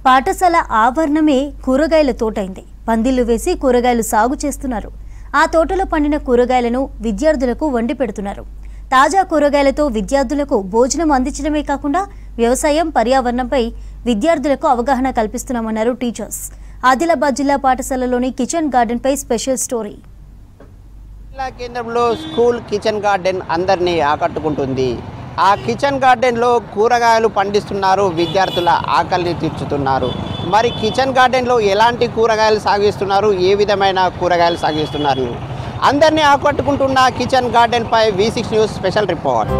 పాఠశాల ఆవరణమే కూరగాయల తోటైంది. పందిళ్లు వేసి కూరగాయలు సాగు చేస్తున్నారు. ఆ తోటలో పండిన కూరగాయలను విద్యార్థులకు వండి పెడుతున్నారు. తాజా కూరగాయలతో విద్యార్థులకు భోజనం అందించడమే కాకుండా వ్యవసాయం, పర్యావరణంపై విద్యార్థులకు అవగాహన కల్పిస్తున్నామన్నారు టీచర్స్. ఆదిలాబాద్ జిల్లా పాఠశాలలోని కిచెన్ గార్డెన్ పై స్పెషల్ స్టోరీ. జిల్లా కేంద్రంలో స్కూల్ కిచెన్ గార్డెన్ అందరినీ ఆకట్టుకుంటుంది. ఆ కిచెన్ గార్డెన్లో కూరగాయలు పండిస్తున్నారు, విద్యార్థుల ఆకలిని తీర్చుతున్నారు. మరి కిచెన్ గార్డెన్లో ఎలాంటి కూరగాయలు సాగిస్తున్నారు, ఏ విధమైన కూరగాయలు సాగిస్తున్నారు, అందరినీ ఆకట్టుకుంటున్న కిచెన్ గార్డెన్పై V6 news special report.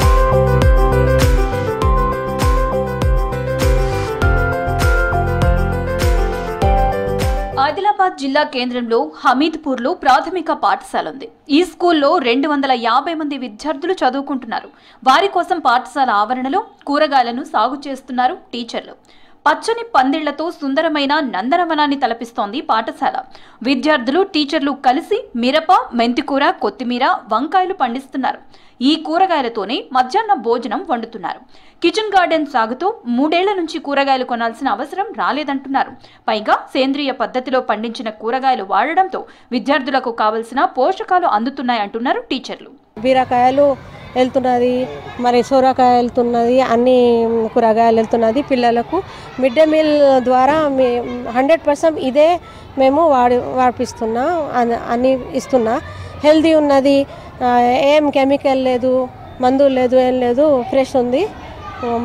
Adilabad జిల్లా కేంద్రంలో హమీద్పూర్లో ప్రాథమిక పాఠశాల ఉంది. ఈ స్కూల్లో 250 మంది విద్యార్థులు చదువుకుంటున్నారు. వారి కోసం పాఠశాల ఆవరణలో కూరగాయలను సాగు చేస్తున్నారు టీచర్లు. పచ్చని పందిళ్లతో సుందరమైన నందనవనాన్ని తలపిస్తోంది పాఠశాల. విద్యార్థులు, టీచర్లు కలిసి మిరప, మెంతికూర, కొత్తిమీర, వంకాయలు పండిస్తున్నారు. ఈ కూరగాయలతోనే మధ్యాహ్న భోజనం వండుతున్నారు. కిచెన్ గార్డెన్ సాగుతూ 3 ఏళ్ల నుంచి కూరగాయలు కొనాల్సిన అవసరం రాలేదంటున్నారు. పైగా సేంద్రియ పద్ధతిలో పండించిన కూరగాయలు వాడడంతో విద్యార్థులకు కావలసిన పోషకాలు అందుతున్నాయంటున్నారు టీచర్లు. బీరకాయలు వెళ్తున్నది, మరి సొరకాయ వెళ్తున్నది, అన్ని కూరగాయలు వెళ్తున్నది. పిల్లలకు మిడ్ డే మీల్ ద్వారా 100% ఇదే మేము వాడిపిస్తున్నా, అన్ని ఇస్తున్నా. హెల్తీ ఉన్నది, ఏం కెమికల్ లేదు, మందులు లేదు, ఏం లేదు, ఫ్రెష్ ఉంది.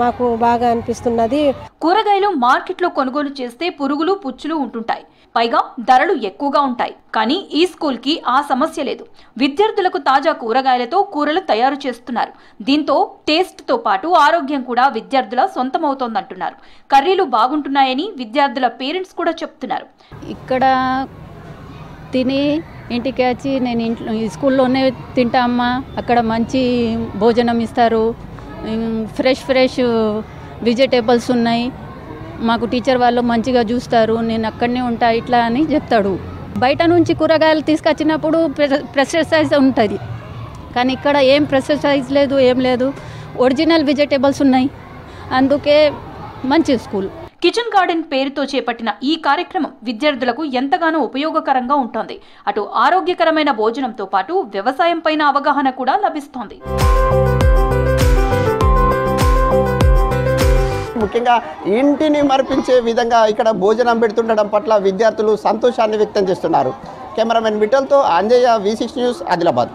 మాకు బాగా అనిపిస్తున్నది. కూరగాయలు మార్కెట్లో కొనుగోలు చేస్తే పురుగులు, పుచ్చులు ఉంటుంటాయి. పైగా ధరలు ఎక్కువగా ఉంటాయి. కానీ ఈ స్కూల్కి ఆ సమస్య లేదు. విద్యార్థులకు తాజా కూరగాయలతో కూరలు తయారు చేస్తున్నారు. దీంతో టేస్ట్తో పాటు ఆరోగ్యం కూడా విద్యార్థుల సొంతమవుతోందంటున్నారు. కర్రీలు బాగుంటున్నాయని విద్యార్థుల పేరెంట్స్ కూడా చెప్తున్నారు. ఇక్కడ తిని ఇంటికి వచ్చి నేను ఇంట్లో స్కూల్లోనే తింటామా, అక్కడ మంచి భోజనం ఇస్తారు, ఫ్రెష్ వెజిటేబుల్స్ ఉన్నాయి, మాకు టీచర్ వాళ్ళు మంచిగా చూస్తారు, నేను అక్కడనే ఉంటా ఇట్లా అని చెప్తాడు. బయట నుంచి కూరగాయలు తీసుకొచ్చినప్పుడు పెస్టిసైడ్స్ ఉంటుంది, కానీ ఇక్కడ ఏం పెస్టిసైడ్స్ లేదు, ఏం లేదు, ఒరిజినల్ వెజిటేబుల్స్ ఉన్నాయి. అందుకే మంచి స్కూల్. కిచెన్ గార్డెన్ పేరుతో చేపట్టిన ఈ కార్యక్రమం విద్యార్థులకు ఎంతగానో ఉపయోగకరంగా ఉంటుంది. అటు ఆరోగ్యకరమైన భోజనంతో పాటు వ్యవసాయం పైన అవగాహన కూడా లభిస్తోంది. ముఖ్యంగా ఇంటిని మరిపించే విధంగా ఇక్కడ భోజనం పెడుతుండడం పట్ల విద్యార్థులు సంతోషాన్ని వ్యక్తం చేస్తున్నారు. కెమెరామెన్ విఠల్తో అంజయ్య, V6 న్యూస్, ఆదిలాబాద్.